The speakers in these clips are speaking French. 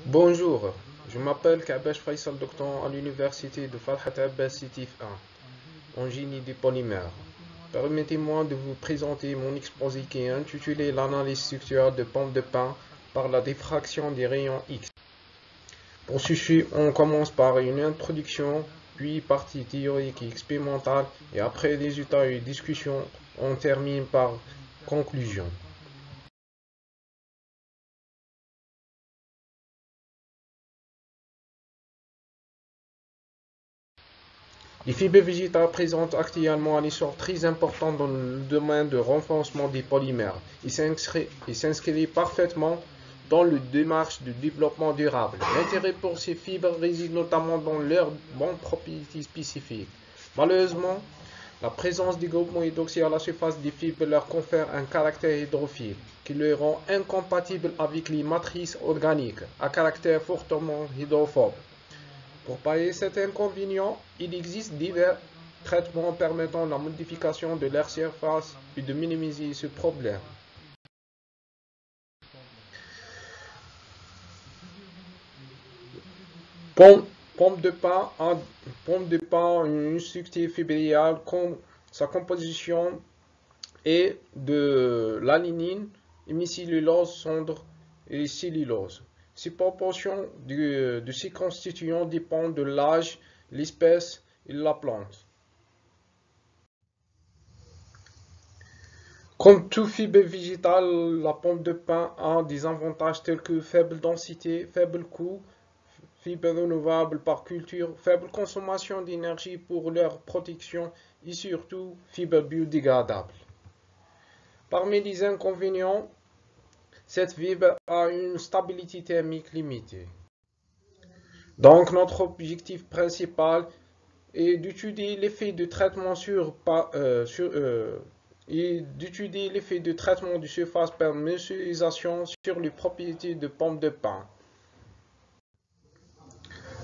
Bonjour, je m'appelle Kabesh Faisal, doctorant à l'université de Farhat Abbasi Tif 1, en génie des polymères. Permettez-moi de vous présenter mon exposé qui est intitulé L'analyse structurelle de pommes de pin par la diffraction des rayons X. Pour ceci, on commence par une introduction, puis partie théorique et expérimentale, et après résultats et discussions, on termine par conclusion. Les fibres végétales présentent actuellement un essor très important dans le domaine de renforcement des polymères. Ils s'inscrivent parfaitement dans le démarche de développement durable. L'intérêt pour ces fibres réside notamment dans leurs bonnes propriétés spécifiques. Malheureusement, la présence des groupements hydroxyles à la surface des fibres leur confère un caractère hydrophile qui les rend incompatibles avec les matrices organiques à caractère fortement hydrophobe. Pour pallier cet inconvénient, il existe divers traitements permettant la modification de leur surface et de minimiser ce problème. Pomme de pin une structure fibrillale, sa composition est de l'alanine, hémicellulose, cendre et cellulose. Ces proportions de ces constituants dépendent de l'âge, l'espèce et la plante. Comme toute fibre végétale, la pomme de pin a des avantages tels que faible densité, faible coût, fibre renouvelable par culture, faible consommation d'énergie pour leur protection et surtout fibre biodégradable. Parmi les inconvénients, cette fibre a une stabilité thermique limitée. Donc notre objectif principal est d'étudier l'effet de traitement d'étudier l'effet de traitement de surface par mesurisation sur les propriétés de pomme de pin.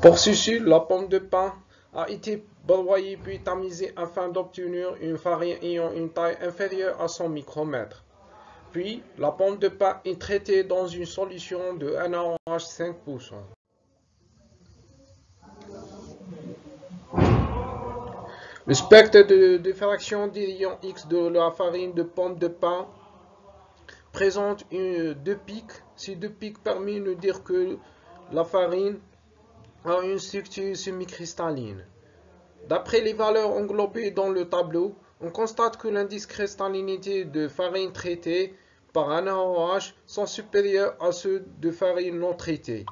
Pour ceci, la pomme de pin a été broyée puis tamisée afin d'obtenir une farine ayant une taille inférieure à 100 micromètres. Puis, la pomme de pin est traitée dans une solution de NaOH 5%. Le spectre de diffraction des rayons X de la farine de pomme de pin présente deux pics. Ces deux pics permettent de dire que la farine a une structure semi-cristalline. D'après les valeurs englobées dans le tableau, on constate que l'indice cristallinité de farine traitée par un NaOH sont supérieurs à ceux de farine non traitée.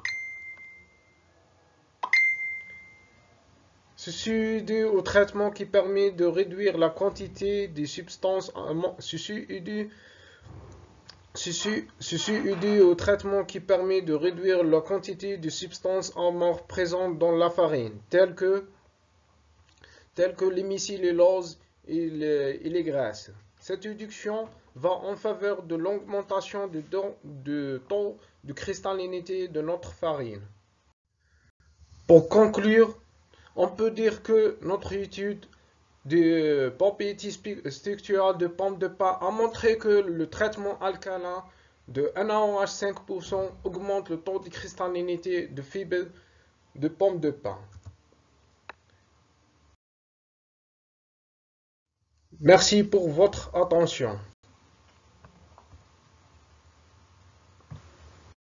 Ceci est dû au traitement qui permet de réduire la quantité des substances Ceci est dû au traitement qui permet de réduire la quantité de substances amorphes présentes dans la farine, telles que l'hémicellulose et les graisses. Cette réduction va en faveur de l'augmentation du taux de cristallinité de notre farine. Pour conclure, on peut dire que notre étude de propriétés structurales de pomme de pin a montré que le traitement alcalin de NaOH 5% augmente le taux de cristallinité de fibres de pomme de pin. Merci pour votre attention.